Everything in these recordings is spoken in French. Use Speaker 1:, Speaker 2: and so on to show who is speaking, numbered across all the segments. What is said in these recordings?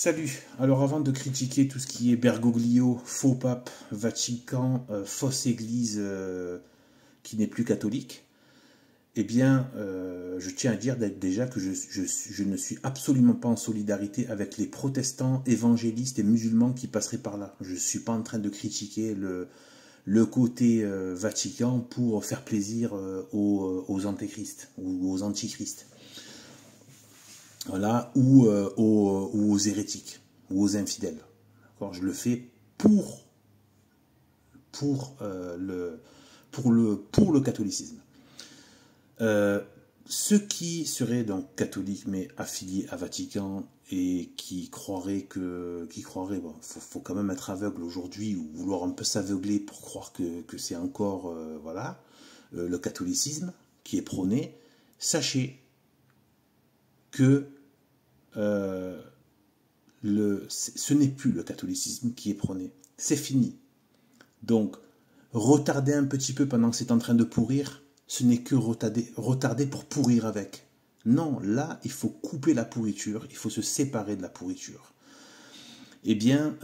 Speaker 1: Salut. Alors avant de critiquer tout ce qui est Bergoglio, faux pape, Vatican, fausse église qui n'est plus catholique, eh bien, je tiens à dire déjà que je ne suis absolument pas en solidarité avec les protestants, évangélistes et musulmans qui passeraient par là. Je ne suis pas en train de critiquer le côté Vatican pour faire plaisir aux antéchrists ou aux antichrists. Voilà, ou aux hérétiques, ou aux infidèles. Je le fais pour, le catholicisme. Ceux qui seraient donc catholiques mais affiliés à Vatican et qui croiraient, bon, faut quand même être aveugle aujourd'hui ou vouloir un peu s'aveugler pour croire que c'est encore voilà, le catholicisme qui est prôné, sachez que ce n'est plus le catholicisme qui est prôné. C'est fini. Donc, retarder un petit peu pendant que c'est en train de pourrir, ce n'est que retarder pour pourrir avec. Non, là, il faut couper la pourriture, il faut se séparer de la pourriture. Eh bien,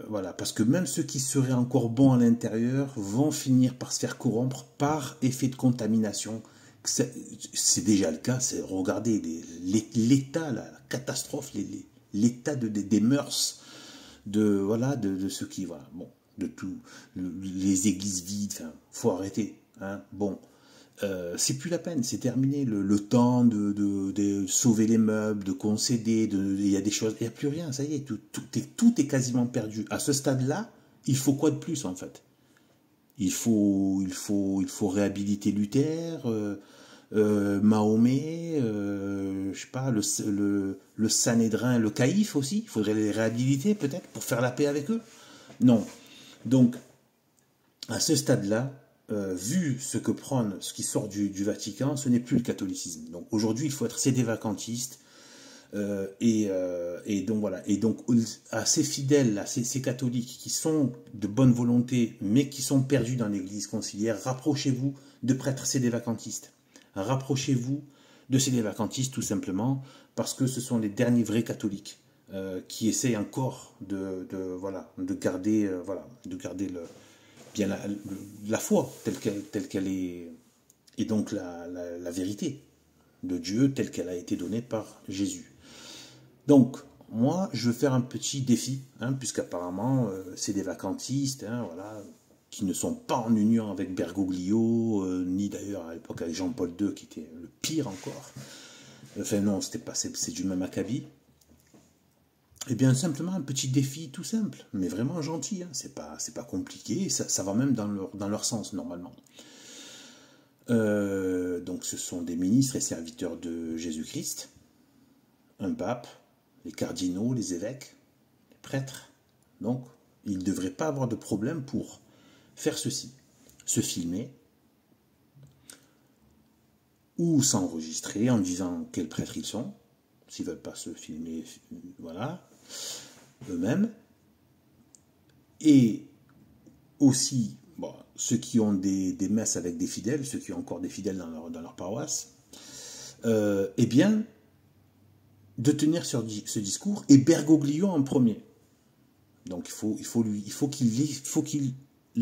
Speaker 1: voilà, parce que même ceux qui seraient encore bons à l'intérieur vont finir par se faire corrompre par effet de contamination. C'est déjà le cas, regardez l'état, la catastrophe, l'état des mœurs de ceux qui, voilà, bon, de tout, les églises vides, enfin, faut arrêter, hein, bon, c'est plus la peine, c'est terminé, le temps de sauver les meubles, de concéder, il y a des choses, il n'y a plus rien, ça y est, tout est quasiment perdu. À ce stade-là, il faut quoi de plus en fait? Il faut réhabiliter Luther, Mahomet, je sais pas, le Sanhédrin, le Caïphe aussi. Il faudrait les réhabiliter peut-être pour faire la paix avec eux. Non. Donc, à ce stade-là, vu ce que prône, ce qui sort du Vatican, ce n'est plus le catholicisme. Donc aujourd'hui, il faut être sédévacantiste. Et donc voilà. Et donc à ces fidèles, à ces catholiques qui sont de bonne volonté, mais qui sont perdus dans l'église conciliaire, rapprochez-vous de prêtres sédévacantistes. Rapprochez-vous de sédévacantistes tout simplement, parce que ce sont les derniers vrais catholiques qui essayent encore de garder, bien la foi telle qu'elle est, et donc la vérité de Dieu telle qu'elle a été donnée par Jésus. Donc, moi, je veux faire un petit défi, hein, puisqu'apparemment, c'est des vacantistes, hein, voilà, qui ne sont pas en union avec Bergoglio, ni d'ailleurs à l'époque avec Jean-Paul II, qui était le pire encore. Enfin non, c'était pas, c'est du même acabit. Eh bien, simplement un petit défi tout simple, mais vraiment gentil, hein, c'est pas compliqué, ça va même dans leur sens, normalement. Donc, ce sont des ministres et serviteurs de Jésus-Christ, un pape, les cardinaux, les évêques, les prêtres. Donc, ils ne devraient pas avoir de problème pour faire ceci. Se filmer ou s'enregistrer en disant quels prêtres ils sont, s'ils ne veulent pas se filmer, voilà, eux-mêmes. Et aussi, bon, ceux qui ont des messes avec des fidèles, ceux qui ont encore des fidèles dans leur paroisse, eh bien, de tenir ce discours, et Bergoglio en premier. Donc il faut qu'il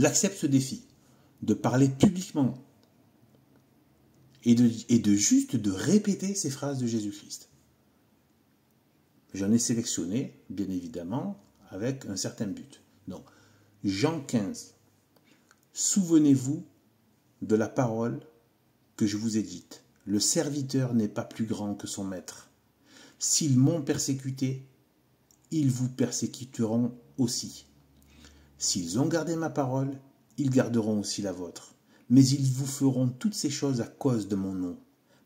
Speaker 1: accepte ce défi, de parler publiquement, et de juste de répéter ces phrases de Jésus-Christ. J'en ai sélectionné, bien évidemment, avec un certain but. Donc, Jean 15, souvenez-vous de la parole que je vous ai dite. Le serviteur n'est pas plus grand que son maître. S'ils m'ont persécuté, ils vous persécuteront aussi. S'ils ont gardé ma parole, ils garderont aussi la vôtre. Mais ils vous feront toutes ces choses à cause de mon nom,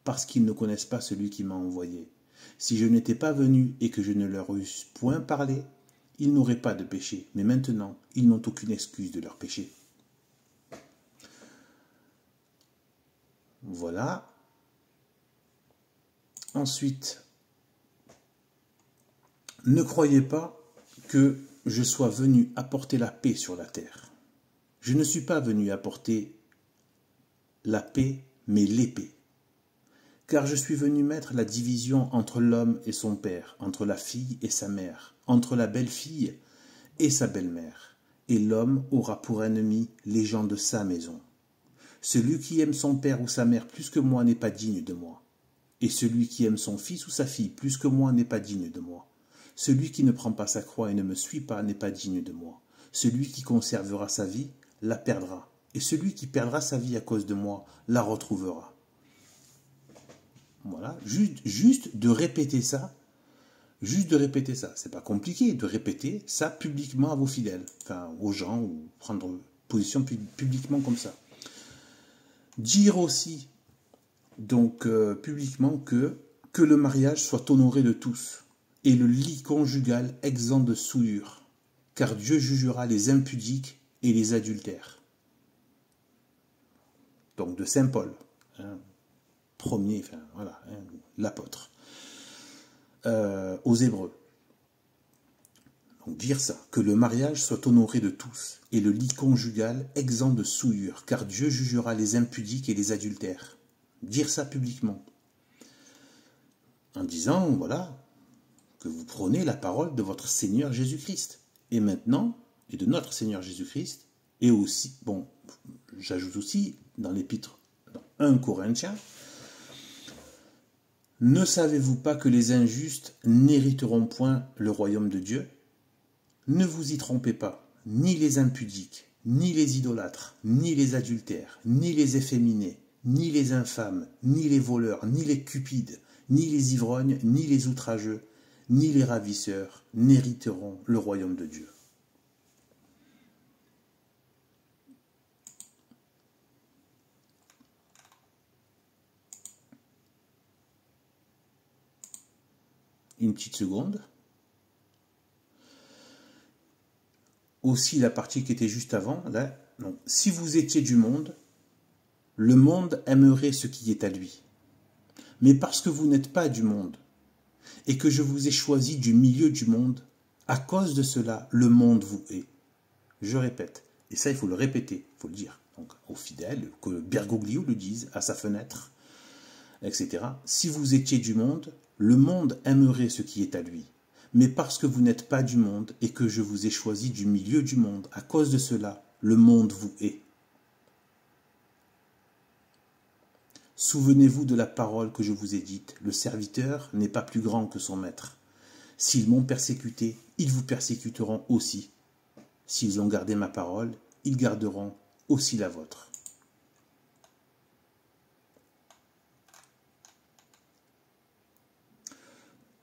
Speaker 1: parce qu'ils ne connaissent pas celui qui m'a envoyé. Si je n'étais pas venu et que je ne leur eusse point parlé, ils n'auraient pas de péché. Mais maintenant, ils n'ont aucune excuse de leur péché. Voilà. Ensuite, ne croyez pas que je sois venu apporter la paix sur la terre. Je ne suis pas venu apporter la paix, mais l'épée. Car je suis venu mettre la division entre l'homme et son père, entre la fille et sa mère, entre la belle-fille et sa belle-mère. Et l'homme aura pour ennemi les gens de sa maison. Celui qui aime son père ou sa mère plus que moi n'est pas digne de moi. Et celui qui aime son fils ou sa fille plus que moi n'est pas digne de moi. Celui qui ne prend pas sa croix et ne me suit pas n'est pas digne de moi. Celui qui conservera sa vie la perdra. Et celui qui perdra sa vie à cause de moi la retrouvera. Voilà, juste de répéter ça. Juste de répéter ça. C'est pas compliqué de répéter ça publiquement à vos fidèles. Enfin, aux gens, ou prendre position publiquement comme ça. Dire aussi, donc, publiquement que le mariage soit honoré de tous et le lit conjugal exempt de souillure, car Dieu jugera les impudiques et les adultères. Donc de Saint Paul, hein, premier, enfin voilà, hein, l'apôtre, aux Hébreux. Donc dire ça, que le mariage soit honoré de tous et le lit conjugal exempt de souillure, car Dieu jugera les impudiques et les adultères. Dire ça publiquement, en disant, voilà, que vous prenez la parole de votre Seigneur Jésus-Christ. Et maintenant, et de notre Seigneur Jésus-Christ, et aussi, bon, j'ajoute aussi dans l'épître, dans 1 Corinthiens, ne savez-vous pas que les injustes n'hériteront point le royaume de Dieu? Ne vous y trompez pas, ni les impudiques, ni les idolâtres, ni les adultères, ni les efféminés, ni les infâmes, ni les voleurs, ni les cupides, ni les ivrognes, ni les outrageux, ni les ravisseurs n'hériteront le royaume de Dieu. Une petite seconde. Aussi la partie qui était juste avant, là, non. Si vous étiez du monde, le monde aimerait ce qui est à lui. Mais parce que vous n'êtes pas du monde, et que je vous ai choisi du milieu du monde, à cause de cela, le monde vous hait. Je répète, et ça il faut le répéter, il faut le dire, donc aux fidèles, que Bergoglio le dise à sa fenêtre, etc. Si vous étiez du monde aimerait ce qui est à lui. Mais parce que vous n'êtes pas du monde, et que je vous ai choisi du milieu du monde, à cause de cela, le monde vous hait. Souvenez-vous de la parole que je vous ai dite, le serviteur n'est pas plus grand que son maître. S'ils m'ont persécuté, ils vous persécuteront aussi. S'ils ont gardé ma parole, ils garderont aussi la vôtre.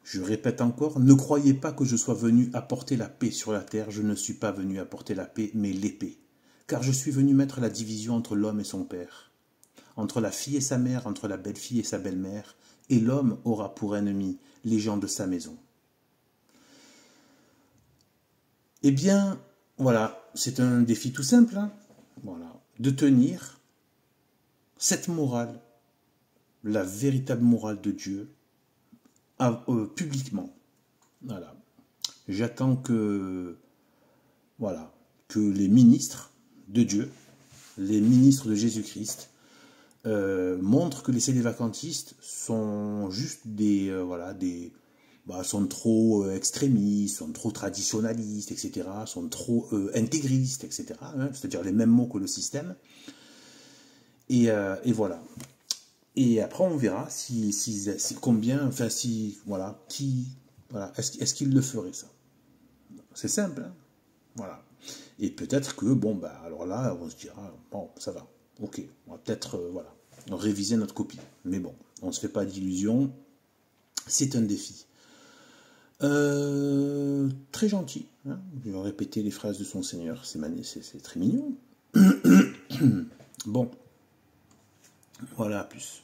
Speaker 1: Je répète encore, ne croyez pas que je sois venu apporter la paix sur la terre, je ne suis pas venu apporter la paix, mais l'épée. Car je suis venu mettre la division entre l'homme et son père, entre la fille et sa mère, entre la belle-fille et sa belle-mère, et l'homme aura pour ennemi les gens de sa maison. Eh bien, voilà, c'est un défi tout simple, hein, voilà, de tenir cette morale, la véritable morale de Dieu, publiquement. Voilà. J'attends que, voilà, que les ministres de Dieu, les ministres de Jésus-Christ, montrent que les célibacantistes sont juste des, sont trop extrémistes, sont trop traditionnalistes, etc., sont trop intégristes, etc., hein, c'est-à-dire les mêmes mots que le système. Et voilà. Et après, on verra est-ce qu'il le ferait, ça. C'est simple, hein, voilà. Et peut-être que, bon, bah, alors là, on se dira, bon, ça va, ok, on va peut-être, réviser notre copie. Mais bon, on ne se fait pas d'illusions, c'est un défi. Très gentil, hein, je vais répéter les phrases de son Seigneur, c'est très mignon. Bon, voilà, à plus.